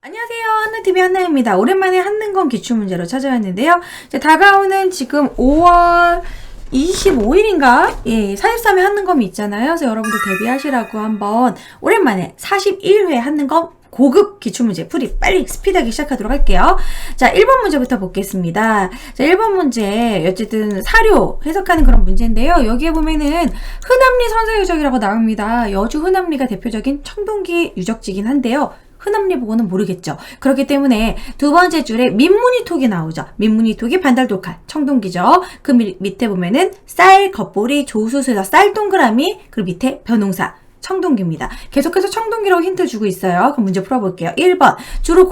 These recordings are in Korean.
안녕하세요. 한나TV 한나입니다. 오랜만에 한능검 기출문제로 찾아왔는데요. 이제 다가오는 지금 5월 25일인가? 예, 43회 한능검이 있잖아요. 그래서 여러분들 대비하시라고 한번 오랜만에 41회 한능검 고급 기출문제 풀이 빨리 스피드하게 시작하도록 할게요. 자, 1번 문제부터 보겠습니다. 자, 1번 문제 어쨌든 사료 해석하는 그런 문제인데요. 여기에 보면은 흔암리 선사유적이라고 나옵니다. 여주 흔암리가 대표적인 청동기 유적지긴 한데요. 흔암리 보고는 모르겠죠. 그렇기 때문에 두 번째 줄에 민무늬톡이 나오죠. 민무늬톡이 반달돌칼, 청동기죠. 그 밑에 보면은 쌀, 겉보리, 조수수에서 쌀 동그라미, 그리고 밑에 벼농사, 청동기입니다. 계속해서 청동기라고 힌트 주고 있어요. 그럼 문제 풀어볼게요. 1번 주로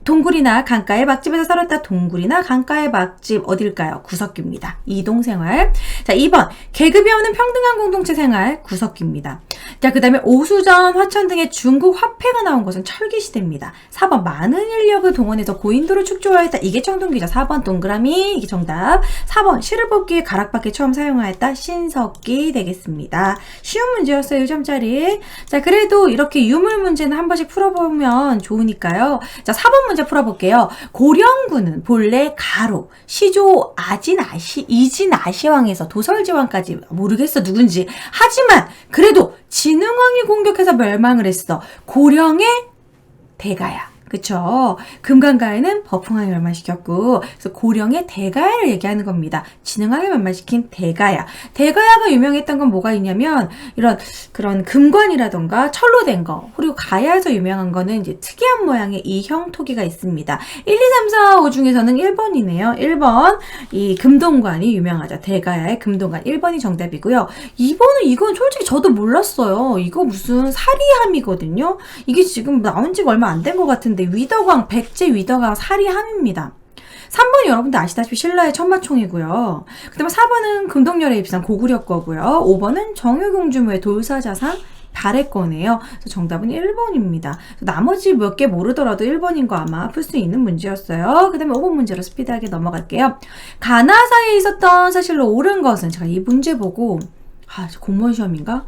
동굴이나 강가의 막집에서 살았다. 동굴이나 강가의 막집 어딜까요? 구석기입니다. 이동생활. 자, 2번 계급이 없는 평등한 공동체 생활 구석기입니다. 자, 그 다음에 오수전, 화천 등의 중국 화폐가 나온 것은 철기시대입니다. 4번 많은 인력을 동원해서 고인도를 축조하였다. 이게 청동기죠. 4번 동그라미 이게 정답. 4번 실을 뽑기에 가락밖에 처음 사용하였다. 신석기 되겠습니다. 쉬운 문제였어요. 1점짜리. 자, 그래도 이렇게 유물 문제는 한 번씩 풀어보면 좋으니까요. 자, 4번 문제 풀어볼게요. 고령군은 본래 가로, 시조, 이진아시왕에서 도설지왕까지 모르겠어 누군지. 하지만 그래도 진흥왕이 공격해서 멸망을 했어. 고령의 대가야. 그쵸? 금강가에는 버풍왕이 멸망시켰고, 그래서 고령의 대가야를 얘기하는 겁니다. 진흥왕이 멸망시킨 대가야. 대가야가 유명했던 건 뭐가 있냐면, 그런 금관이라던가 철로 된 거, 그리고 가야에서 유명한 거는 이제 특이한 모양의 이형 토기가 있습니다. 1, 2, 3, 4, 5 중에서는 1번이네요. 1번, 이 금동관이 유명하죠. 대가야의 금동관. 1번이 정답이고요. 2번은 이건 솔직히 저도 몰랐어요. 이거 무슨 사리함이거든요? 이게 지금 나온 지가 얼마 안 된 것 같은데, 위덕왕, 백제 위덕왕 사리함입니다. 3번이 여러분들 아시다시피 신라의 천마총이고요. 그 다음에 4번은 금동열에 입산 고구려 거고요. 5번은 정유공주무의 돌사자상 발해 거네요. 그래서 정답은 1번입니다. 나머지 몇 개 모르더라도 1번인 거 아마 풀 수 있는 문제였어요. 그 다음에 5번 문제로 스피드하게 넘어갈게요. 가나사에 있었던 사실로 옳은 것은 제가 이 문제 보고 공무원 시험인가?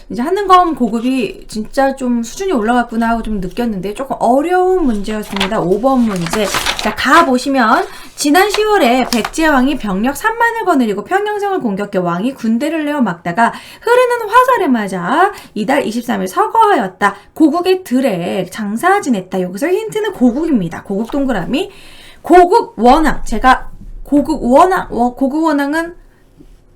이제 한능검 고급이 진짜 좀 수준이 올라갔구나 하고 좀 느꼈는데 조금 어려운 문제였습니다. 5번 문제. 자, 가보시면 지난 10월에 백제왕이 병력 3만을 거느리고 평양성을 공격해 왕이 군대를 내어 막다가 흐르는 화살에 맞아 이달 23일 서거하였다. 고국의 들에 장사 지냈다. 여기서 힌트는 고국입니다. 고국 동그라미. 고국 원왕. 제가 고국 원왕은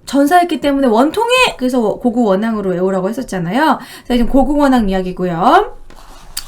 전사했기 때문에 원통해! 그래서 고국 원왕으로 외우라고 했었잖아요. 자, 지금 고국 원왕 이야기고요.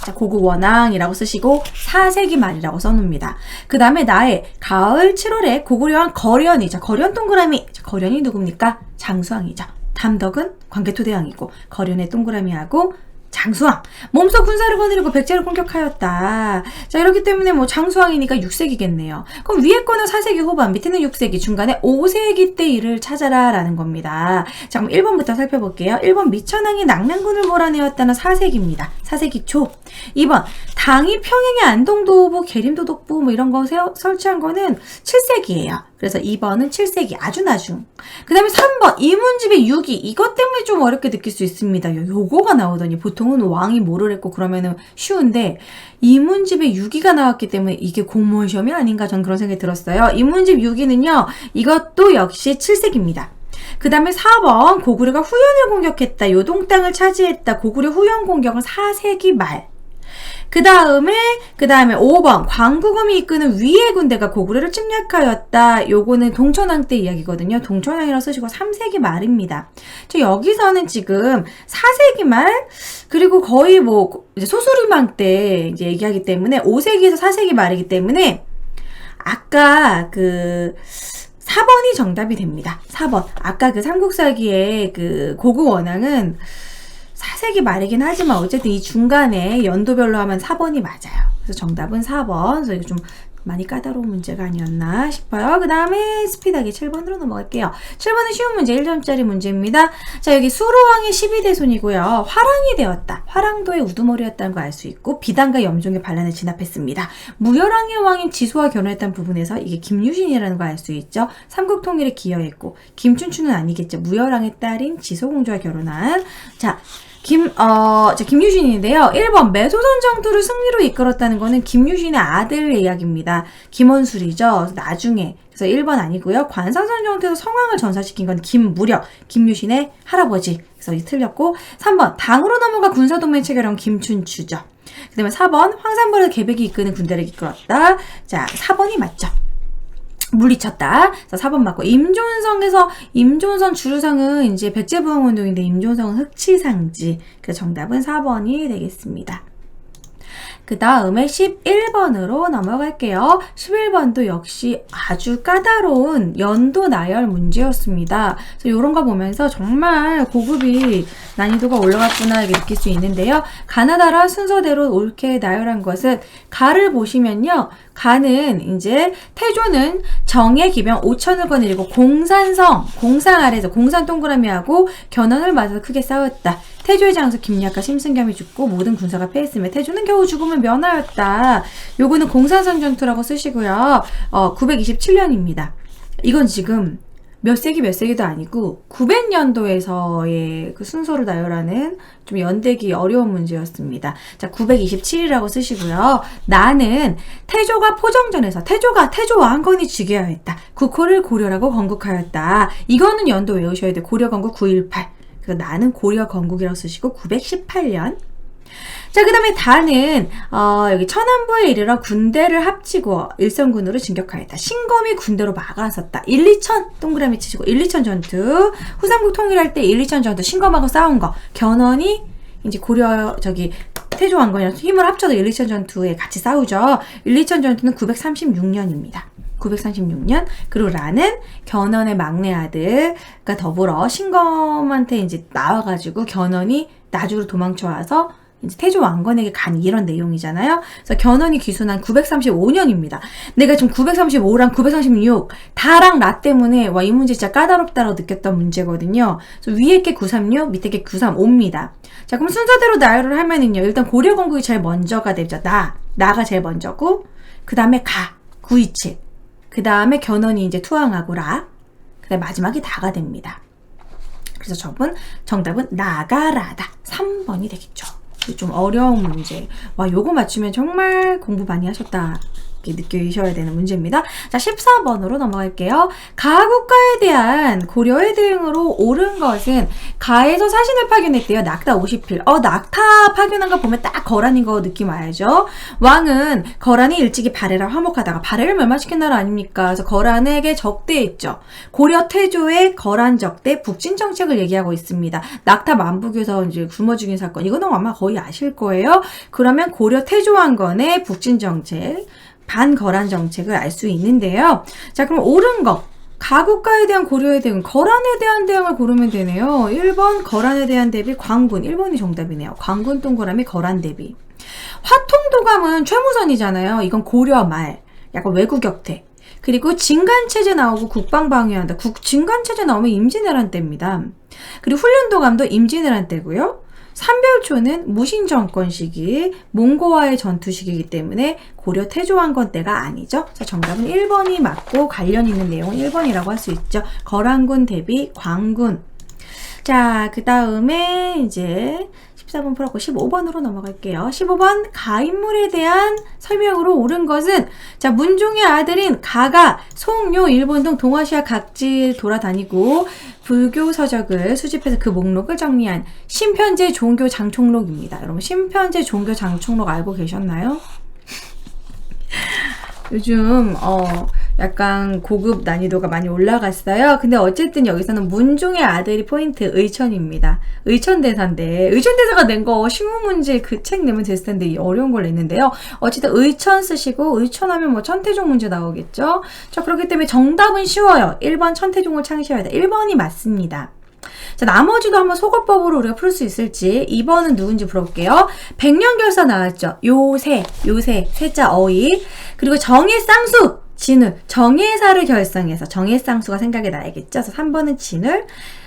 자, 고국 원왕이라고 쓰시고 4세기 말이라고 써놓습니다. 그 다음에 나의 가을 7월에 고구려왕 거련이죠. 거련 동그라미. 자, 거련이 누굽니까? 장수왕이죠. 담덕은 광개토대왕이고 거련의 동그라미하고 장수왕. 몸소 군사를 거느리고 백제를 공격하였다. 자, 이렇기 때문에 뭐 장수왕이니까 6세기겠네요. 그럼 위에 거는 4세기 후반, 밑에는 6세기, 중간에 5세기 때 일을 찾아라 라는 겁니다. 자, 그럼 1번부터 살펴볼게요. 1번 미천왕이 낙랑군을 몰아내었다는 4세기입니다. 4세기 초. 2번 당이 평양의 안동도부, 계림도독부 뭐 이런 거 설치한 거는 7세기예요. 그래서 2번은 7세기, 아주 나중. 그 다음에 3번, 이문집의 6위. 이것 때문에 좀 어렵게 느낄 수 있습니다. 요거가 나오더니 보통은 왕이 뭐를 했고 그러면은 쉬운데, 이문집의 6위가 나왔기 때문에 이게 공무원 시험이 아닌가 전 그런 생각이 들었어요. 이문집 6위는요, 이것도 역시 7세기입니다. 그 다음에 4번, 고구려가 후연을 공격했다. 요동 땅을 차지했다. 고구려 후연 공격은 4세기 말. 그 다음에 5번 광구검이 이끄는 위의 군대가 고구려를 침략하였다. 요거는 동천왕 때 이야기거든요. 동천왕이라고 쓰시고 3세기 말입니다. 저 여기서는 지금 4세기 말 그리고 거의 뭐 이제 소수리망 때 이제 얘기하기 때문에 5세기에서 4세기 말이기 때문에 아까 4번이 정답이 됩니다. 4번. 아까 삼국사기의 고구 원왕은 4세기 말이긴 하지만 어쨌든 이 중간에 연도별로 하면 4번이 맞아요. 그래서 정답은 4번. 그래서 이거 좀 많이 까다로운 문제가 아니었나 싶어요. 그 다음에 스피드하게 7번으로 넘어갈게요. 7번은 쉬운 문제, 1점짜리 문제입니다. 자, 여기 수로왕의 12대손이고요. 화랑이 되었다. 화랑도의 우두머리였다는 거 알 수 있고 비단과 염종의 반란을 진압했습니다. 무열왕의 왕인 지소와 결혼했다는 부분에서 이게 김유신이라는 거 알 수 있죠. 삼국통일에 기여했고 김춘추는 아니겠죠. 무열왕의 딸인 지소공주와 결혼한. 자, 김유신인데요. 1번 매소선 정투를 승리로 이끌었다는 거는 김유신의 아들의 이야기입니다. 김원술이죠. 나중에. 그래서 1번 아니고요. 관상선 정투에서 성왕을 전사시킨 건 김무력, 김유신의 할아버지. 그래서 이 틀렸고 3번 당으로 넘어가 군사동맹 체결한 김춘추죠. 그 다음에 4번 황산벌의 계백이 이끄는 군대를 이끌었다. 자, 4번이 맞죠. 물리쳤다. 자, 4번 맞고 임종선 주루성은 이제 백제부흥운동인데 임종성은 흑치상지. 그래서 정답은 4번이 되겠습니다. 그 다음에 11번으로 넘어갈게요. 11번도 역시 아주 까다로운 연도 나열 문제였습니다. 그래서 이런 거 보면서 정말 고급이 난이도가 올라갔구나 이렇게 느낄 수 있는데요. 가나다라 순서대로 옳게 나열한 것은 가를 보시면요. 가는 이제 태조는 정의 기병 5천을 거느리고 공상 아래에서 공산 동그라미하고 견훤을 맞아서 크게 싸웠다. 태조의 장수 김약과 심승겸이 죽고 모든 군사가 패했으며 태조는 겨우 죽음을 면하였다. 요거는 공산선 전투라고 쓰시고요. 927년입니다. 이건 지금 몇 세기도 아니고 900년도에서의 그 순서를 나열하는 좀 연대기 어려운 문제였습니다. 자, 927이라고 쓰시고요. 나는 태조가 포정전에서 태조 왕건이 즉위하였다. 국호를 고려라고 건국하였다. 이거는 연도 외우셔야 돼요. 고려 건국 918. 그래서 나는 고려 건국이라고 쓰시고 918년. 자, 그 다음에 다는 여기 천안부에 이르러 군대를 합치고 일선군으로 진격하였다. 신검이 군대로 막아섰다. 1,2천 동그라미 치시고 1,2천 전투. 후삼국 통일할 때 1,2천 전투 신검하고 싸운 거. 견훤이 이제 태조 왕건이랑 힘을 합쳐서 1,2천 전투에 같이 싸우죠. 1,2천 전투는 936년입니다. 936년. 그리고 라는 견훤의 막내 아들과 더불어 신검한테 이제 나와가지고 견훤이 나주로 도망쳐와서 이제 태조 왕건에게 간 이런 내용이잖아요. 그래서 견훤이 기순한 935년입니다. 내가 지금 935랑 936 다랑 라 때문에 와, 이 문제 진짜 까다롭다라고 느꼈던 문제거든요. 그래서 위에 게 936, 밑에 게 935입니다. 자, 그럼 순서대로 나열을 하면은요. 일단 고려 건국이 제일 먼저가 되죠. 나가 제일 먼저고, 그 다음에 927. 그 다음에 견훤이 이제 투항하고 그 다음에 마지막이 다가 됩니다. 그래서 정답은 나가라다. 3번이 되겠죠. 좀 어려운 문제. 와, 요거 맞추면 정말 공부 많이 하셨다. 이렇게 느끼셔야 되는 문제입니다. 자, 14번으로 넘어갈게요. 가국가에 대한 고려의 대응으로 옳은 것은 가에서 사신을 파견했대요. 낙타 50필. 낙타 파견한 거 보면 딱 거란인 거 느낌 와야죠. 왕은 거란이 일찍이 발해라 화목하다가 발해를 멸망시킨 나라 아닙니까? 그래서 거란에게 적대했죠. 고려 태조의 거란 적대 북진 정책을 얘기하고 있습니다. 낙타 만북에서 이제 굶어 죽인 사건. 이거는 아마 거의 아실 거예요. 그러면 고려 태조 왕건의 북진 정책, 반거란 정책을 알 수 있는데요. 자, 그럼 옳은 거. 가국가에 대한 고려에 대응, 거란에 대한 대응을 고르면 되네요. 1번 거란에 대한 대비 광군. 1번이 정답이네요. 광군 동그라미 거란 대비. 화통도감은 최무선이잖아요. 이건 고려 말. 약간 외국 격퇴. 그리고 진간체제 나오고 국방방위한다. 진간체제 나오면 임진왜란 때입니다. 그리고 훈련도감도 임진왜란 때고요. 삼별초는 무신정권 시기, 몽고와의 전투 시기이기 때문에 고려 태조왕건 때가 아니죠. 자, 정답은 1번이 맞고 관련 있는 내용은 1번이라고 할 수 있죠. 거란군 대비 광군. 자, 그 다음에 이제 14번 풀었고 15번으로 넘어갈게요. 15번 가인물에 대한 설명으로 옳은 것은 자, 문종의 아들인 가가 송료 일본 등 동아시아 각지 돌아다니고 불교 서적을 수집해서 그 목록을 정리한 신편제 종교 장총록입니다. 여러분 신편제 종교 장총록 알고 계셨나요? 요즘 약간 고급 난이도가 많이 올라갔어요. 근데 어쨌든 여기서는 문종의 아들이 포인트 의천입니다. 의천대사인데 의천대사가 낸 거 신문 문제 그 책 내면 됐을 텐데 어려운 걸 냈는데요. 어쨌든 의천 쓰시고 의천하면 뭐 천태종 문제 나오겠죠. 자, 그렇기 때문에 정답은 쉬워요. 1번 천태종을 창시해야 돼. 1번이 맞습니다. 자, 나머지도 한번 속어법으로 우리가 풀 수 있을지 2번은 누군지 물어볼게요. 백년결사 나왔죠. 요새 세자 어이. 그리고 정예쌍수 진울, 정예사를 결성해서 정예쌍수가 생각이 나야겠죠. 그래서 3번은 진울,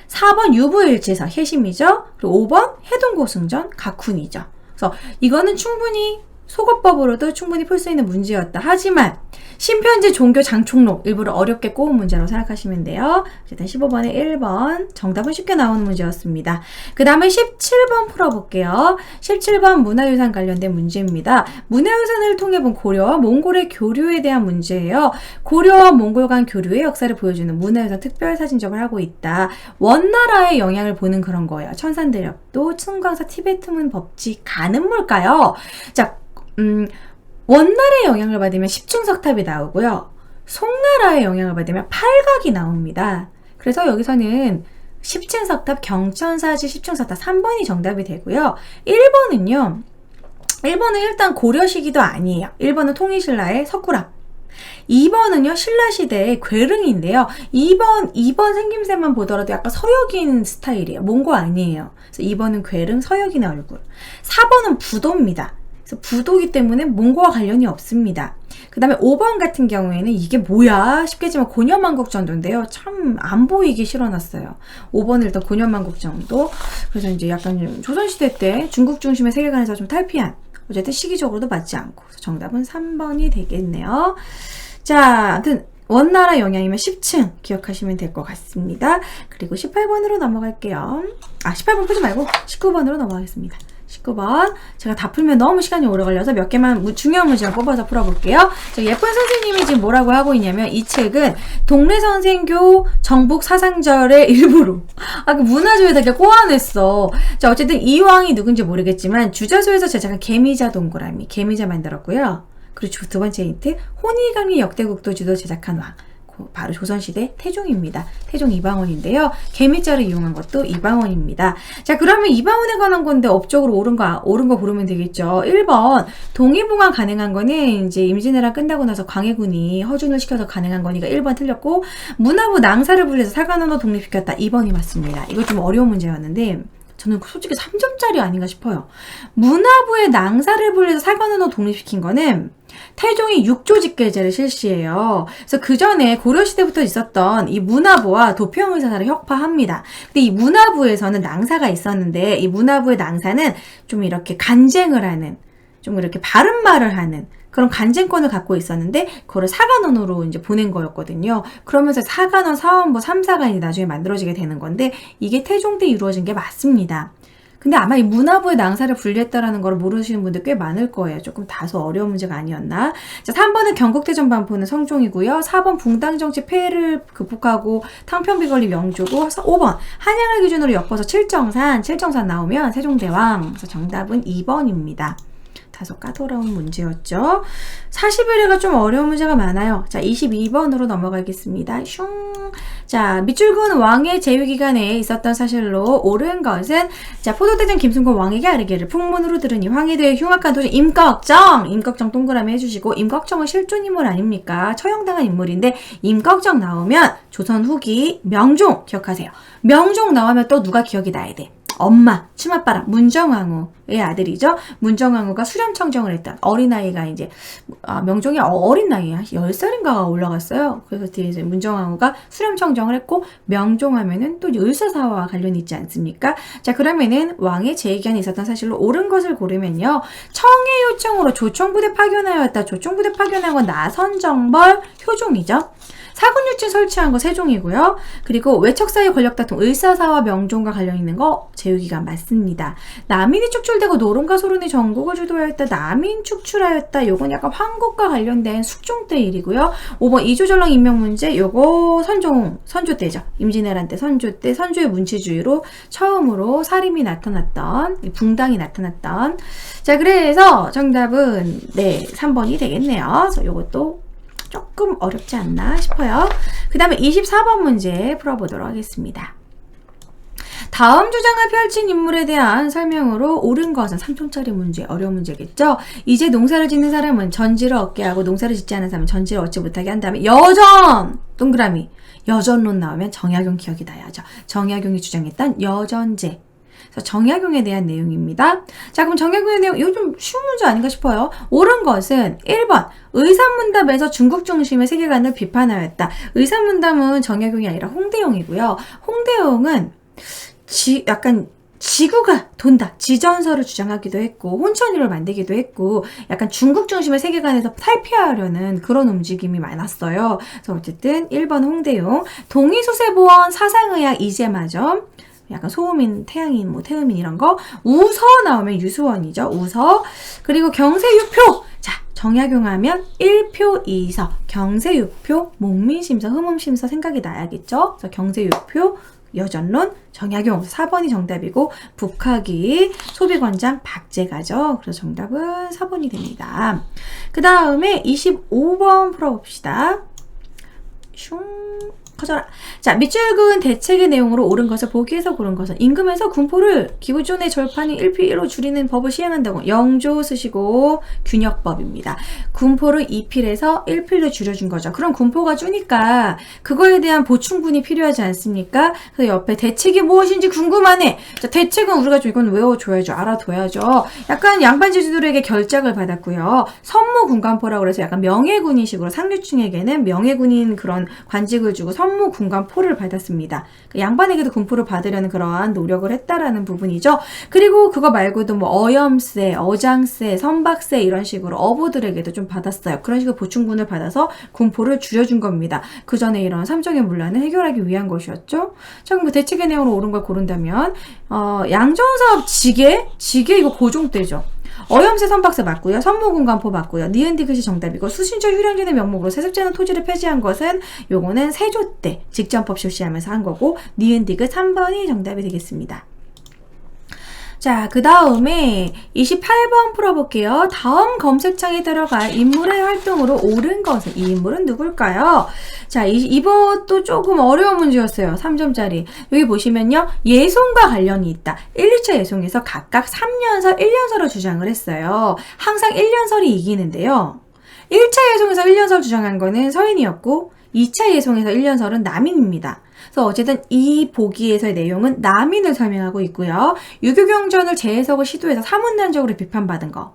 4번 유부일제사 해심이죠. 그리고 5번 해동고승전 각훈이죠. 그래서 이거는 충분히 속어법으로도 충분히 풀 수 있는 문제였다. 하지만 신편지 종교 장촉록 일부러 어렵게 꼬은 문제라고 생각하시면 돼요. 어쨌든 15번에 1번 정답은 쉽게 나오는 문제였습니다. 그 다음에 17번 풀어볼게요. 17번 문화유산 관련된 문제입니다. 문화유산을 통해 본 고려와 몽골의 교류에 대한 문제예요. 고려와 몽골 간 교류의 역사를 보여주는 문화유산 특별사진접을 하고 있다. 원나라의 영향을 보는 그런 거예요. 천산대렵도, 춘광사, 티베트문 법칙, 가는 뭘까요? 자, 원나라의 영향을 받으면 십중석탑이 나오고요. 송나라의 영향을 받으면 팔각이 나옵니다. 그래서 여기서는 십중석탑, 경천사지, 십중석탑 3번이 정답이 되고요. 1번은 일단 고려 시기도 아니에요. 1번은 통일신라의 석굴암. 2번은요, 신라시대의 괴릉인데요. 2번 생김새만 보더라도 약간 서역인 스타일이에요. 몽고 아니에요. 그래서 2번은 괴릉, 서역인의 얼굴. 4번은 부도입니다. 그래서 부도기 때문에 몽고와 관련이 없습니다. 그 다음에 5번 같은 경우에는 이게 뭐야 싶겠지만 고려만국정도인데요. 참 안 보이기 싫어놨어요. 5번은 일단 고려만국정도. 그래서 이제 약간 좀 조선시대 때 중국 중심의 세계관에서 좀 탈피한, 어쨌든 시기적으로도 맞지 않고, 정답은 3번이 되겠네요. 자, 아무튼 원나라 영향이면 10층 기억하시면 될 것 같습니다. 그리고 18번으로 넘어갈게요. 18번 풀지 말고 19번으로 넘어가겠습니다. 19번. 제가 다 풀면 너무 시간이 오래 걸려서 몇 개만 중요한 문제만 뽑아서 풀어볼게요. 예쁜 선생님이 지금 뭐라고 하고 있냐면, 이 책은 동래선생교 정북 사상절의 일부로 그 문화조에다 이렇게 꼬아냈어. 자, 어쨌든 이왕이 누군지 모르겠지만 주자소에서 제작한 개미자 동그라미, 개미자 만들었고요. 그리고 두 번째 힌트, 혼일강리 역대국도지도 제작한 왕, 바로 조선시대 태종입니다. 태종 이방원인데요. 개미자를 이용한 것도 이방원입니다. 자, 그러면 이방원에 관한 건데 업적으로 옳은 거 고르면 되겠죠. 1번 동의봉환 가능한 거는 이제 임진왜란 끝나고 나서 광해군이 허준을 시켜서 가능한 거니까 1번 틀렸고, 문화부 낭사를 불려서 사관원으로 독립시켰다. 2번이 맞습니다. 이거 좀 어려운 문제였는데 저는 솔직히 3점짜리 아닌가 싶어요. 문화부의 낭사를 불려서 사관원으로 독립시킨 거는 태종이 육조직계제를 실시해요. 그래서 그 전에 고려시대부터 있었던 이 문화부와 도평의사사를 혁파합니다. 근데 이 문화부에서는 낭사가 있었는데, 이 문화부의 낭사는 좀 이렇게 간쟁을 하는, 좀 이렇게 바른 말을 하는 그런 간쟁권을 갖고 있었는데, 그거를 사관원으로 이제 보낸 거였거든요. 그러면서 사관원, 사원부, 3사관이 나중에 만들어지게 되는 건데, 이게 태종 때 이루어진 게 맞습니다. 근데 아마 이 문화부의 낭사를 분리했다라는 걸 모르시는 분들 꽤 많을 거예요. 조금 다소 어려운 문제가 아니었나. 자, 3번은 경국대전 반포는 성종이고요. 4번 붕당정치 폐해를 극복하고 탕평비건립 명조고, 5번 한양을 기준으로 엮어서 칠정산 나오면 세종대왕. 그래서 정답은 2번입니다. 다소 까다로운 문제였죠. 41회가 좀 어려운 문제가 많아요. 자, 22번으로 넘어가겠습니다. 슝. 자, 밑줄근 왕의 제위기간에 있었던 사실로 옳은 것은, 자, 포도대전 김순곤 왕에게 아르기를 풍문으로 들으니 황에 대해 흉악한 도시 임꺽정 동그라미 해주시고, 임꺽정은 실존 인물 아닙니까? 처형당한 인물인데 임꺽정 나오면 조선 후기 명종 기억하세요. 명종 나오면 또 누가 기억이 나야 돼? 엄마, 치맛바람, 문정왕후의 아들이죠. 문정왕후가 수렴청정을 했던 어린아이가 이제, 명종이 어린 나이에 10살인가가 올라갔어요. 그래서 뒤에 이제 문정왕후가 수렴청정을 했고, 명종 하면은 또 을사사와 관련이 있지 않습니까? 자, 그러면은 왕의 재기간에 있었던 사실로 옳은 것을 고르면요. 청해 요청으로 조총부대 파견하였다. 조총부대 파견한 건 나선정벌 효종이죠. 사군유치 설치한 거 세종이고요. 그리고 외척 사이 권력 다툼 을사사와 명종과 관련 있는 거 제후기간 맞습니다. 남인이 축출되고 노론과 소론이 전국을 주도하였다. 남인 축출하였다. 요건 약간 황국과 관련된 숙종 때 일이고요. 5번 이조전랑 임명 문제, 요거 선조 때죠. 임진왜란 때 선조 때 선조의 문치주의로 처음으로 살인이 나타났던, 붕당이 나타났던. 자, 그래서 정답은 3번이 되겠네요. 그래서 요것도 조금 어렵지 않나 싶어요. 그 다음에 24번 문제 풀어보도록 하겠습니다. 다음 주장을 펼친 인물에 대한 설명으로 옳은 것은 3초짜리 문제, 어려운 문제겠죠? 이제 농사를 짓는 사람은 전지를 얻게 하고, 농사를 짓지 않은 사람은 전지를 얻지 못하게 한 다음에 동그라미 여전론 나오면 정약용 기억이 나야죠. 정약용이 주장했던 여전제. 그래서 정약용에 대한 내용입니다. 자, 그럼 정약용의 내용, 이거 좀 쉬운 문제 아닌가 싶어요. 옳은 것은 1번 의산문답에서 중국 중심의 세계관을 비판하였다. 의산문답은 정약용이 아니라 홍대용이고요. 홍대용은 약간 지구가 돈다. 지전설을 주장하기도 했고 혼천이를 만들기도 했고 약간 중국 중심의 세계관에서 탈피하려는 그런 움직임이 많았어요. 그래서 어쨌든 1번 홍대용, 동의수세보원, 사상의학, 이재마점, 약간 소음인, 태양인, 뭐 태음인 이런 거. 우서 나오면 유수원이죠. 우서. 그리고 경세유표. 자, 정약용하면 1표 2서. 경세유표, 목민심서, 흠음심서 생각이 나야겠죠. 그래서 경세유표, 여전론, 정약용 4번이 정답이고 북학이 소비권장 박제가죠. 그래서 정답은 4번이 됩니다. 그 다음에 25번 풀어봅시다. 슝 커져라. 자, 밑줄 그은 대책의 내용으로 옳은 것을 보기에서 고른 것은 임금에서 군포를 기존의 절판인 1필 1로 줄이는 법을 시행한다고 영조 쓰시고 균역법입니다. 군포를 2필에서 1필로 줄여준 거죠. 그럼 군포가 주니까 그거에 대한 보충분이 필요하지 않습니까? 그래서 옆에 대책이 무엇인지 궁금하네. 자, 대책은 우리가 좀 이건 외워줘야죠. 알아둬야죠. 약간 양반 제주들에게 결작을 받았고요. 선무군관포라고 해서 약간 명예군인식으로 상류층에게는 명예군인 그런 관직을 주고 선무군관포를 받았습니다. 양반에게도 군포를 받으려는 그러한 노력을 했다라는 부분이죠. 그리고 그거 말고도 뭐 어염세, 어장세, 선박세 이런 식으로 어부들에게도 좀 받았어요. 그런 식으로 보충군을 받아서 군포를 줄여준 겁니다. 그 전에 이런 삼정의 문란을 해결하기 위한 것이었죠. 자, 그럼 그 대책의 내용으로 옳은 걸 고른다면 양전사업 지게 이거 고종때죠. 어염세 선박세 맞고요. 선무군관포 맞고요. 니은디 글씨 정답이고 수신조 휴령제의 명목으로 세습제는 토지를 폐지한 것은 요거는 세조 때 직전법 실시하면서 한 거고 니은디그 3번이 정답이 되겠습니다. 자, 그 다음에 28번 풀어볼게요. 다음 검색창에 들어갈 인물의 활동으로 옳은 것은 이 인물은 누굴까요? 자, 이것도 조금 어려운 문제였어요. 3점짜리. 여기 보시면요. 예송과 관련이 있다. 1, 2차 예송에서 각각 3년설, 1년설을 주장을 했어요. 항상 1년설이 이기는데요. 1차 예송에서 1년설 주장한 거는 서인이었고 2차 예송에서 1년설은 남인입니다. 그래서 어쨌든 이 보기에서의 내용은 남인을 설명하고 있고요. 유교경전을 재해석을 시도해서 사문단적으로 비판받은 거.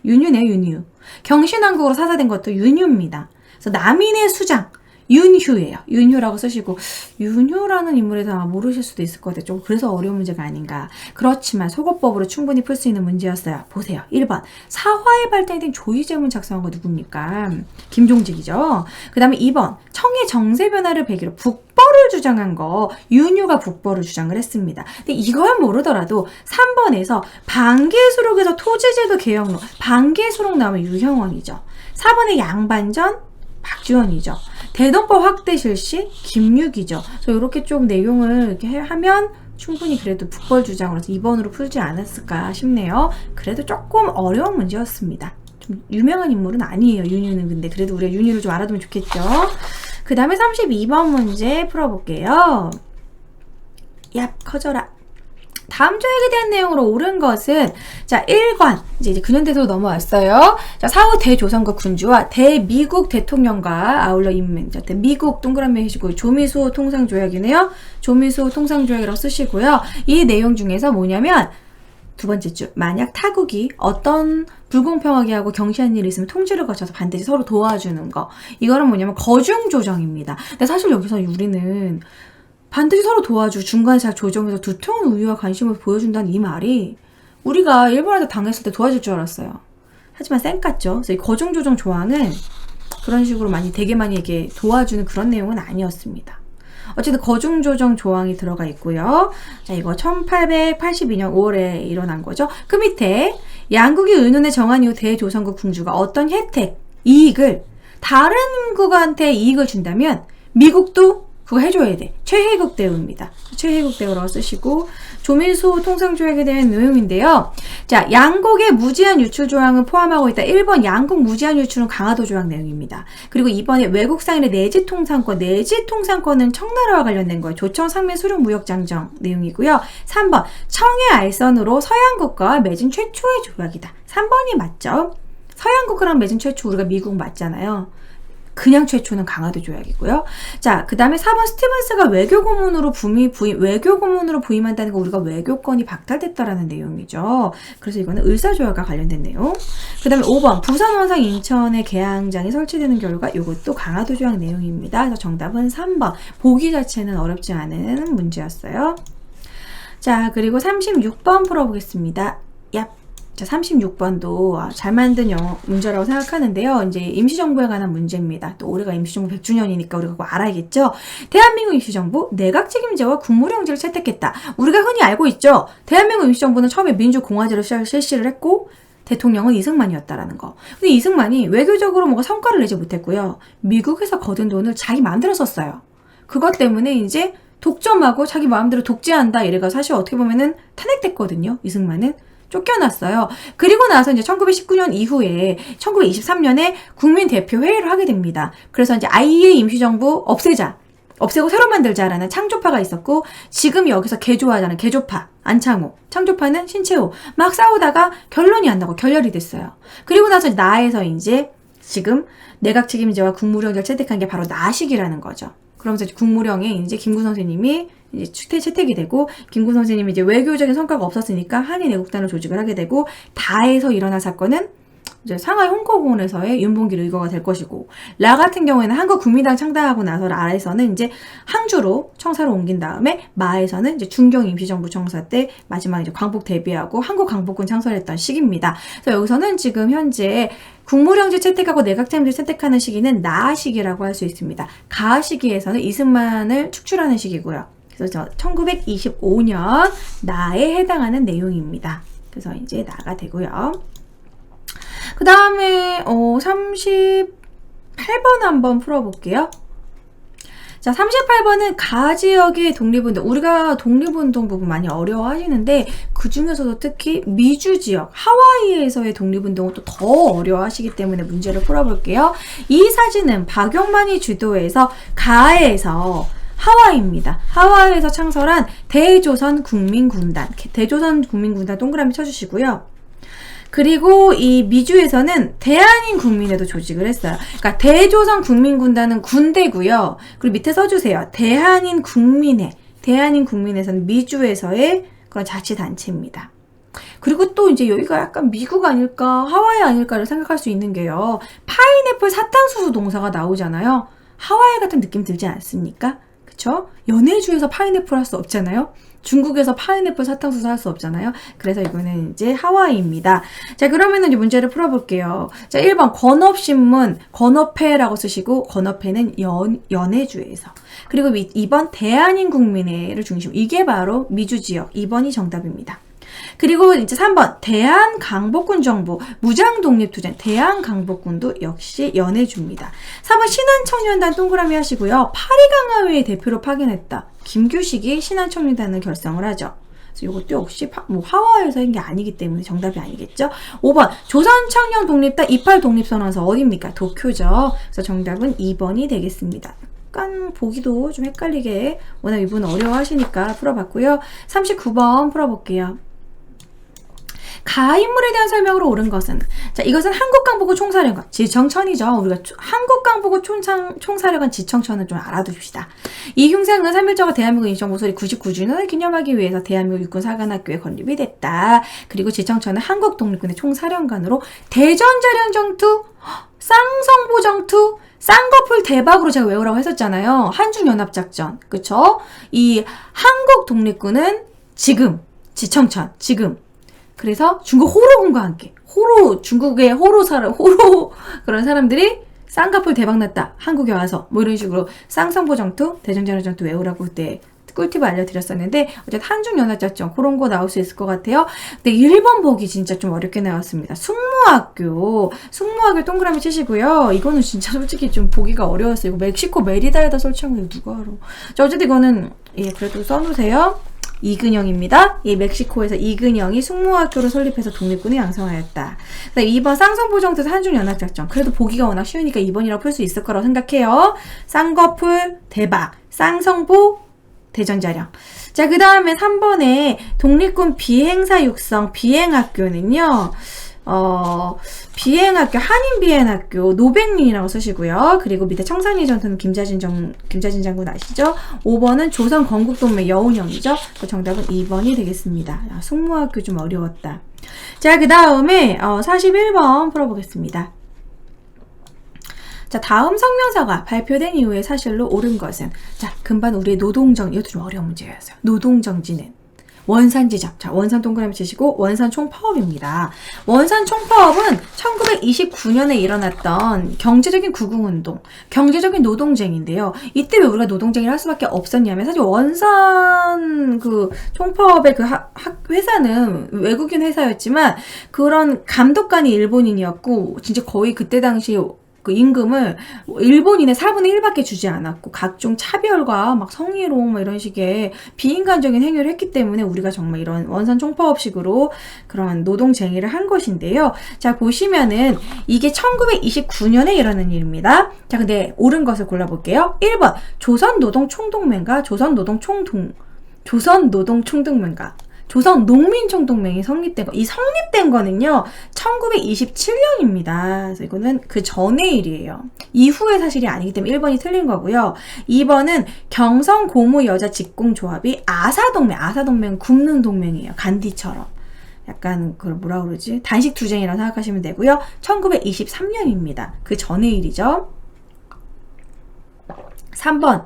윤유네요, 윤유. 경신왕국으로 사사된 것도 윤유입니다. 그래서 남인의 수장. 윤휴예요. 윤휴라고 쓰시고 윤휴라는 인물에 대해서 모르실 수도 있을 것 같아요. 좀 그래서 어려운 문제가 아닌가. 그렇지만 속어법으로 충분히 풀 수 있는 문제였어요. 보세요. 1번 사화의 발단이 된 조의제문 작성한 거 누굽니까? 김종직이죠. 그 다음에 2번 청의 정세 변화를 계기로 북벌을 주장한 거 윤휴가 북벌을 주장을 했습니다. 근데 이걸 모르더라도 3번에서 반계수록에서 토지제도 개혁로 반계수록 나오면 유형원이죠. 4번에 양반전 박지원이죠. 대동법 확대 실시 김육이죠. 그래서 이렇게 좀 내용을 이렇게 하면 충분히 그래도 북벌 주장으로서 2번으로 풀지 않았을까 싶네요. 그래도 조금 어려운 문제였습니다. 좀 유명한 인물은 아니에요. 윤유는. 근데 그래도 우리가 윤유를 좀 알아두면 좋겠죠. 그 다음에 32번 문제 풀어볼게요. 얍 커져라. 다음 조약에 대한 내용으로 옳은 것은 자 1관 이제 근현대사로 넘어왔어요. 자 사후 대조선국 군주와 대미국 대통령과 아울러 임명. 자 미국 동그라미 해주고 조미수 통상조약이네요. 조미수 통상조약이라고 쓰시고요. 이 내용 중에서 뭐냐면 두 번째 줄 만약 타국이 어떤 불공평하게 하고 경시한 일이 있으면 통지를 거쳐서 반드시 서로 도와주는 거. 이거는 뭐냐면 거중조정입니다. 근데 사실 여기서 우리는 반드시 서로 도와주고 중간에 잘 조정해서 두터운 우위와 관심을 보여준다는 이 말이 우리가 일본한테 당했을 때 도와줄 줄 알았어요. 하지만 쌩깠죠. 그래서 이 거중조정 조항은 그런 식으로 되게 많이 이렇게 도와주는 그런 내용은 아니었습니다. 어쨌든 거중조정 조항이 들어가 있고요. 자, 이거 1882년 5월에 일어난 거죠. 그 밑에 양국이 의논에 정한 이후 대조선국 궁주가 어떤 혜택, 이익을 다른 국한테 이익을 준다면 미국도 그거 해줘야 돼. 최혜국 대우입니다. 최혜국 대우라고 쓰시고 조민수 통상조약에 대한 내용인데요. 자, 양국의 무제한 유출 조항은 포함하고 있다. 1번 양국 무제한 유출은 강화도 조항 내용입니다. 그리고 2번에 외국 상인의 내지 통상권, 내지 통상권은 청나라와 관련된 거예요. 조청 상민 수륙 무역 장정 내용이고요. 3번 청의 알선으로 서양국과 맺은 최초의 조약이다. 3번이 맞죠? 서양국과랑 맺은 최초 우리가 미국 맞잖아요. 그냥 최초는 강화도 조약이고요. 자, 그 다음에 4번 스티븐스가 외교고문으로 부임한다는 거 우리가 외교권이 박탈됐다라는 내용이죠. 그래서 이거는 의사조약과 관련된 내용. 그 다음에 5번 부산 원상 인천의 개항장이 설치되는 결과 이것도 강화도 조약 내용입니다. 그래서 정답은 3번. 보기 자체는 어렵지 않은 문제였어요. 자, 그리고 36번 풀어보겠습니다. 얍. 자, 36번도 잘 만든 영어 문제라고 생각하는데요. 이제 임시정부에 관한 문제입니다. 또 올해가 임시정부 100주년이니까 우리가 그거 알아야겠죠. 대한민국 임시정부 내각 책임제와 국무령제를 채택했다. 우리가 흔히 알고 있죠. 대한민국 임시정부는 처음에 민주공화제로 실시를 했고 대통령은 이승만이었다라는 거. 근데 이승만이 외교적으로 뭔가 성과를 내지 못했고요. 미국에서 거둔 돈을 자기 마음대로 썼어요. 그것 때문에 이제 독점하고 자기 마음대로 독재한다 이래가 사실 어떻게 보면은 탄핵됐거든요. 이승만은. 쫓겨났어요. 그리고 나서 이제 1919년 이후에 1923년에 국민대표회의를 하게 됩니다. 그래서 이제 아예 임시정부 없애고 새로 만들자라는 창조파가 있었고, 지금 여기서 개조하자는 개조파, 안창호, 창조파는 신채호, 막 싸우다가 결론이 안 나고 결렬이 됐어요. 그리고 나서 나에서 이제 지금 내각 책임제와 국무령제를 채택한 게 바로 나식이라는 거죠. 그러면서 국무령에 이제 김구 선생님이 이제 채택이 되고, 김구 선생님이 이제 외교적인 성과가 없었으니까 한인애국단을 조직을 하게 되고, 다에서 일어난 사건은 이제 상하이 홍콩공원에서의 윤봉길 의거가 될 것이고, 라 같은 경우에는 한국국민당 창당하고 나서 라에서는 이제 항주로 청사로 옮긴 다음에, 마에서는 이제 중경 임시정부 청사 때 마지막 이제 광복 데뷔하고 한국 광복군 창설했던 시기입니다. 그래서 여기서는 지금 현재 국무령제 채택하고 내각 책임제 채택하는 시기는 나 시기라고 할 수 있습니다. 가 시기에서는 이승만을 축출하는 시기고요. 그래서 1925년 나에 해당하는 내용입니다. 그래서 이제 나가 되고요. 그 다음에 38번 한번 풀어볼게요. 자, 38번은 가 지역의 독립운동. 우리가 독립운동 부분 많이 어려워하시는데 그 중에서도 특히 미주 지역, 하와이에서의 독립운동을 또 더 어려워하시기 때문에 문제를 풀어볼게요. 이 사진은 박용만이 주도해서 가에서 하와이입니다. 하와이에서 창설한 대조선 국민군단. 대조선 국민군단 동그라미 쳐주시고요. 그리고 이 미주에서는 대한인 국민회도 조직을 했어요. 그러니까 대조선 국민군단은 군대고요. 그리고 밑에 써주세요. 대한인 국민회. 대한인 국민회는 미주에서의 그런 자치단체입니다. 그리고 또 이제 여기가 약간 미국 아닐까, 하와이 아닐까를 생각할 수 있는 게요. 파인애플 사탕수수 동사가 나오잖아요. 하와이 같은 느낌 들지 않습니까? 그쵸? 연해주에서 파인애플 할 수 없잖아요. 중국에서 파인애플 사탕수수 할 수 없잖아요. 그래서 이거는 이제 하와이입니다. 자, 그러면은 이제 문제를 풀어볼게요. 자, 1번 건업신문, 건업회라고 쓰시고, 건업회는 연해주에서. 그리고 2번 대한인국민회를 중심. 이게 바로 미주지역. 2번이 정답입니다. 그리고 이제 3번 대한강복군 정부 무장독립투쟁 대한강복군도 역시 연해줍니다. 4번 신한청년단 동그라미 하시고요. 파리강화회의 대표로 파견했다. 김규식이 신한청년단을 결성을 하죠. 그래서 이것도 역시 하와이에서 한 게 아니기 때문에 정답이 아니겠죠. 5번 조선청년 독립단 28 독립선언서 어디입니까? 도쿄죠. 그래서 정답은 2번이 되겠습니다. 약간 보기도 좀 헷갈리게 워낙 이분은 어려워하시니까 풀어봤고요. 39번 풀어볼게요. 가인물에 대한 설명으로 옳은 것은, 자, 이것은 한국강보고 총사령관 지청천이죠. 우리가 한국강보고 총사령관 지청천은 좀 알아두십시다. 이 흉상은 3.1절과 대한민국 임시정부 소리 99주년을 기념하기 위해서 대한민국 육군사관학교에 건립이 됐다. 그리고 지청천은 한국독립군의 총사령관으로 대전자령정투, 쌍성보정투, 쌍꺼풀 대박으로 제가 외우라고 했었잖아요. 한중연합작전. 그쵸? 이 한국독립군은 지금, 지청천, 지금. 그래서 중국 호로군과 함께 중국의 호로 그런 사람들이 쌍꺼풀 대박났다 한국에 와서 뭐 이런 식으로 쌍성보정투 대전자령전투 외우라고 그때 꿀팁을 알려드렸었는데, 어쨌든 한중연합작전 그런 거 나올 수 있을 것 같아요. 근데 1번 보기 진짜 좀 어렵게 나왔습니다. 숙모학교 동그라미 치시고요. 이거는 진짜 솔직히 좀 보기가 어려웠어요. 이거 멕시코 메리다에다 설치한 거 누가 알아. 자, 어쨌든 이거는 그래도 써놓으세요. 이근영입니다. 멕시코에서 이근영이 숙모학교를 설립해서 독립군을 양성하였다. 2번 쌍성보정투에서 한중연합작전. 그래도 보기가 워낙 쉬우니까 2번이라고 풀 수 있을 거라고 생각해요. 쌍꺼풀 대박, 쌍성보 대전자령. 자, 그 다음에 3번에 독립군 비행사 육성 비행학교는요. 비행학교, 한인비행학교, 노백린이라고 쓰시고요. 그리고 밑에 청산리 전투는 김자진 장군 아시죠? 5번은 조선 건국동맹 여운형이죠. 그 정답은 2번이 되겠습니다. 숙모학교 좀 어려웠다. 자, 그 다음에 41번 풀어보겠습니다. 자, 다음 성명서가 발표된 이후에 사실로 옳은 것은, 자, 금반 우리의 노동정, 이것도 좀 어려운 문제였어요. 노동정지는 원산 지정. 자, 원산 동그라미 치시고 원산 총파업입니다. 원산 총파업은 1929년에 일어났던 경제적인 구궁운동, 경제적인 노동쟁인데요. 이때 왜 우리가 노동쟁이를 할 수밖에 없었냐면 사실 원산 그 총파업의 그 회사는 외국인 회사였지만 그런 감독관이 일본인이었고 진짜 거의 그때 당시 그 임금을 일본인의 4분의 1밖에 주지 않았고 각종 차별과 막 성희롱 막 이런 식의 비인간적인 행위를 했기 때문에 우리가 정말 이런 원산 총파업식으로 그런 노동쟁의를 한 것인데요. 자, 보시면은 이게 1929년에 일어난 일입니다. 자, 근데 옳은 것을 골라볼게요. 1번 조선노동총동맹과 조선농민총동맹이 성립된 거. 이 성립된 거는요, 1927년입니다. 그래서 이거는 그 전의 일이에요. 이후의 사실이 아니기 때문에 1번이 틀린 거고요. 2번은 경성고무여자직공조합이 아사동맹, 굽는 동맹이에요. 간디처럼. 약간, 그걸 뭐라 그러지? 단식투쟁이라고 생각하시면 되고요. 1923년입니다. 그 전의 일이죠. 3번.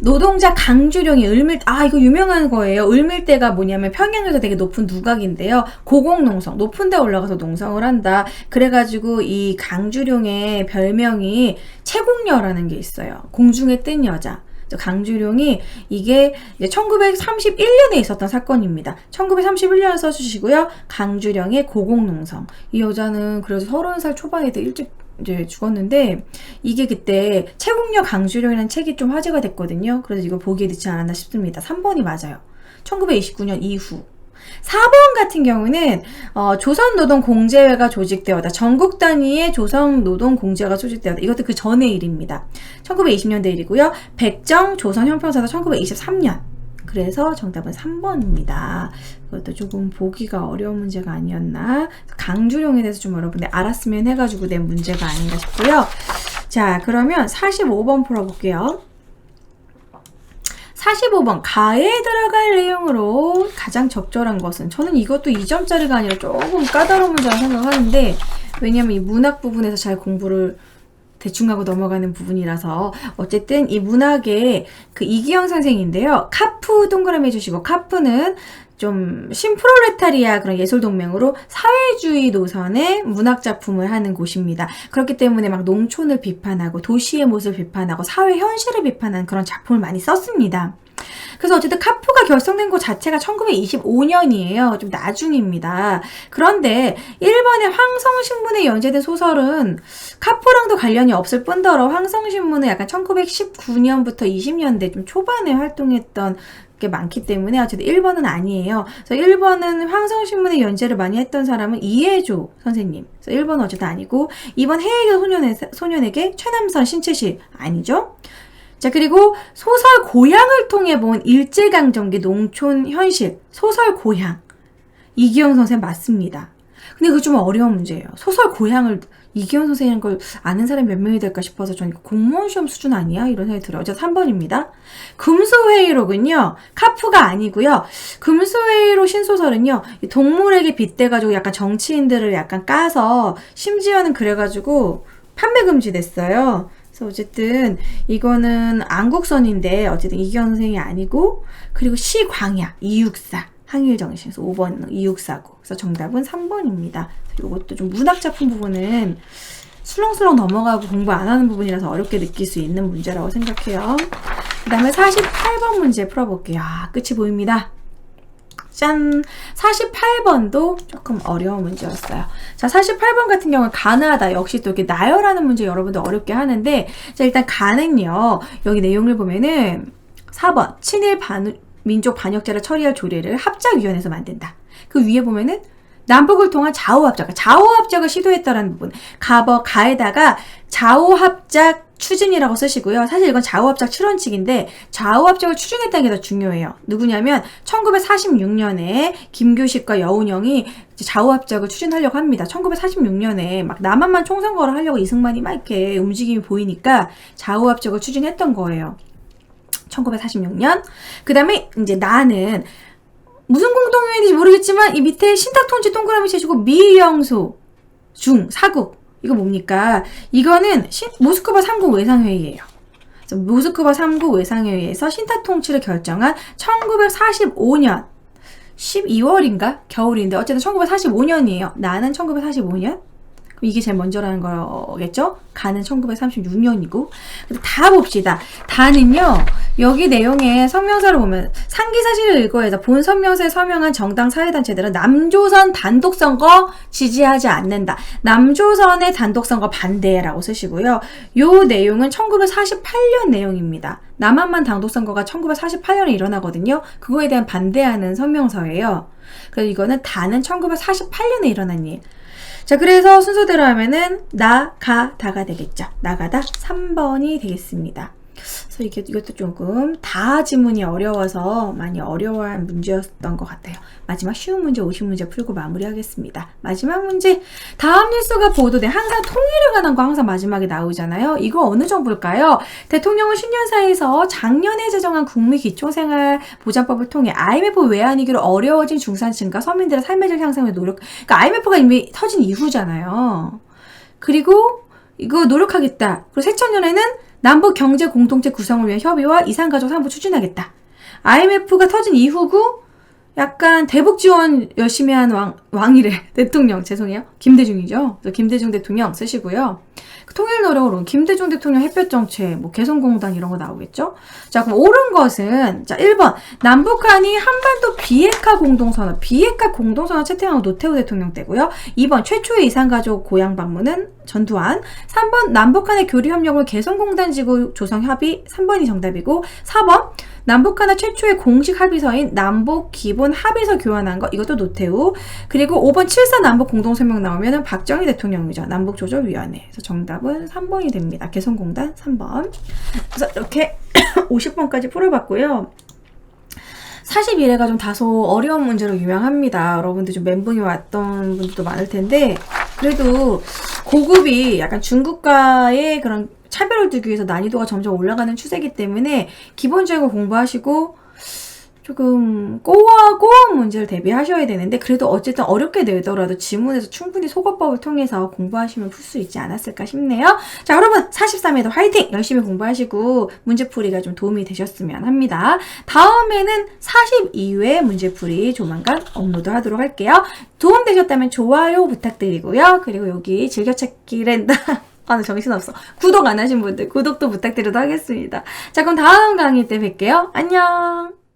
노동자 강주룡이 이거 유명한 거예요. 을밀대가 뭐냐면 평양에서 되게 높은 누각인데요. 고공농성, 높은 데 올라가서 농성을 한다. 그래가지고 이 강주룡의 별명이 채공녀라는 게 있어요. 공중에 뜬 여자. 강주룡이 이게 1931년에 있었던 사건입니다. 1931년 써주시고요. 강주룡의 고공농성. 이 여자는 그래도 30살 초반에 되게 일찍 이제 죽었는데 이게 그때 채국녀 강주룡이라는 책이 좀 화제가 됐거든요. 그래서 이거 보기에 넣지 않았나 싶습니다. 3번이 맞아요. 1929년 이후. 4번 같은 경우는 조선노동공제회가 조직되었다. 전국 단위의 조선노동공제회가 조직되었다. 이것도 그 전의 일입니다. 1920년대 일이고요. 백정 조선형평사도 1923년. 그래서 정답은 3번입니다. 그것도 조금 보기가 어려운 문제가 아니었나. 강주룡에 대해서 좀 여러분들 알았으면 해가지고 낸 문제가 아닌가 싶고요. 자, 그러면 45번 풀어볼게요. 45번 가에 들어갈 내용으로 가장 적절한 것은, 저는 이것도 2점짜리가 아니라 조금 까다로운 문제라고 생각하는데, 왜냐면 이 문학 부분에서 잘 공부를 대충 하고 넘어가는 부분이라서. 어쨌든 이 문학의 그 이기영 선생인데요. 카프 동그라미 해주시고, 카프는 좀 신프롤레타리아 그런 예술동맹으로 사회주의 노선의 문학작품을 하는 곳입니다. 그렇기 때문에 막 농촌을 비판하고 도시의 모습을 비판하고 사회 현실을 비판하는 그런 작품을 많이 썼습니다. 그래서 어쨌든 카프가 결성된 것 자체가 1925년이에요. 좀 나중입니다. 그런데 1번의 황성신문에 연재된 소설은 카프랑도 관련이 없을 뿐더러 황성신문은 약간 1919년부터 20년대 좀 초반에 활동했던 게 많기 때문에 어쨌든 1번은 아니에요. 그래서 1번은 황성신문에 연재를 많이 했던 사람은 이해조 선생님. 그래서 1번은 어쨌든 아니고 2번 해외의 소년에게 최남선 신채실 아니죠? 자, 그리고 소설 고향을 통해 본 일제강점기 농촌 현실, 소설 고향. 이기영 선생 맞습니다. 근데 그거 좀 어려운 문제예요. 소설 고향을 이기영 선생이라는 걸 아는 사람이 몇 명이 될까 싶어서 저는 공무원 시험 수준 아니야? 이런 생각이 들어요. 자, 3번입니다. 금수회의록은요, 카프가 아니고요. 금수회의록 신소설은요, 동물에게 빗대가지고 약간 정치인들을 약간 까서, 심지어는 그래가지고 판매 금지됐어요. 그래서 어쨌든 이거는 안국선인데 어쨌든 이기영 선생이 아니고, 그리고 시광야, 이육사, 항일정신. 그래서 5번 이육사고. 그래서 정답은 3번입니다. 이것도 좀 문학작품 부분은 술렁술렁 넘어가고 공부 안 하는 부분이라서 어렵게 느낄 수 있는 문제라고 생각해요. 그 다음에 48번 문제 풀어볼게요. 끝이 보입니다. 짠! 48번도 조금 어려운 문제였어요. 자, 48번 같은 경우는 가나다. 역시 또 이렇게 나열하는 문제 여러분들 어렵게 하는데, 자, 일단 가는요, 여기 내용을 보면은 4번, 친일 민족 반역자를 처리할 조례를 합작위원회에서 만든다. 그 위에 보면은 남북을 통한 좌우합작을 시도했다라는 부분. 가에다가 좌우합작 추진이라고 쓰시고요. 사실 이건 좌우합작 실원칙인데 좌우합작을 추진했다는 게 더 중요해요. 누구냐면 1946년에 김규식과 여운형이 좌우합작을 추진하려고 합니다. 1946년에 막 남한만 총선거를 하려고 이승만이 막 이렇게 움직임이 보이니까 좌우합작을 추진했던 거예요. 1946년. 그 다음에 이제 나는 무슨 공동회의인지 모르겠지만 이 밑에 신탁통치 동그라미 치시고 미영소 사국 이거 뭡니까? 이거는 모스크바 3국 외상회의예요. 모스크바 3국 외상회의에서 신탁통치를 결정한 1945년 12월인가? 겨울인데 어쨌든 1945년이에요. 나는 1945년? 이게 제일 먼저라는 거겠죠? 가는 1936년이고. 다 봅시다. 다는요, 여기 내용에 성명서를 보면 상기사실을 읽어야 해서 본 성명서에 서명한 정당 사회단체들은 남조선 단독선거 지지하지 않는다. 남조선의 단독선거 반대라고 쓰시고요. 요 내용은 1948년 내용입니다. 남한만 단독선거가 1948년에 일어나거든요. 그거에 대한 반대하는 성명서예요. 그래서 이거는 다는 1948년에 일어난 일. 자, 그래서 순서대로 하면은 나가다가 되겠죠. 나가다 3번이 되겠습니다. 그래서 이것도 조금 다 지문이 어려워서 많이 어려워한 문제였던 것 같아요. 마지막 쉬운 문제 50문제 풀고 마무리하겠습니다. 마지막 문제. 다음 뉴스가 보도된 항상 통일에 관한 거 항상 마지막에 나오잖아요. 이거 어느 정부일까요? 대통령은 신년사에서 작년에 제정한 국민기초생활보장법을 통해 IMF 외환위기로 어려워진 중산층과 서민들의 삶의 질 향상에 노력. 그러니까 IMF가 이미 터진 이후잖아요. 그리고 이거 노력하겠다. 그리고 새천년에는 남북 경제 공동체 구성을 위한 협의와 이산가족 사업을 추진하겠다. IMF가 터진 이후고 약간 대북 지원 열심히 한 왕이래. 대통령, 죄송해요. 김대중이죠. 그래서 김대중 대통령 쓰시고요. 통일 노력으로 김대중 대통령 햇볕 정책, 뭐 개성공단 이런 거 나오겠죠? 자, 그럼 옳은 것은, 자, 1번. 남북한이 한반도 비핵화 공동선언, 비핵화 공동선언 채택한 노태우 대통령 때고요. 2번. 최초의 이산가족 고향 방문은 전두환. 3번. 남북한의 교류협력으로 개성공단 지구 조성 협의 3번이 정답이고. 4번. 남북한의 최초의 공식 합의서인 남북 기본 합의서 교환한 거 이것도 노태우. 그리고 5번 7.4 남북 공동성명 나오면은 박정희 대통령이죠. 남북조정위원회. 그래서 정답은 3번이 됩니다. 개성공단 3번. 그래서 이렇게 50번까지 풀어봤고요. 41회가 좀 다소 어려운 문제로 유명합니다. 여러분들 좀 멘붕이 왔던 분들도 많을 텐데 그래도 고급이 약간 중국과의 그런 차별을 두기 위해서 난이도가 점점 올라가는 추세이기 때문에 기본적으로 공부하시고 조금 꼬아한 문제를 대비하셔야 되는데 그래도 어쨌든 어렵게 내더라도 지문에서 충분히 속어법을 통해서 공부하시면 풀 수 있지 않았을까 싶네요. 자, 여러분 43회도 화이팅! 열심히 공부하시고 문제풀이가 좀 도움이 되셨으면 합니다. 다음에는 42회 문제풀이 조만간 업로드 하도록 할게요. 도움되셨다면 좋아요 부탁드리고요. 그리고 여기 즐겨찾기 랜다 아, 나 정신없어. 구독 안 하신 분들 구독도 부탁드리도록 하겠습니다. 자, 그럼 다음 강의 때 뵐게요. 안녕!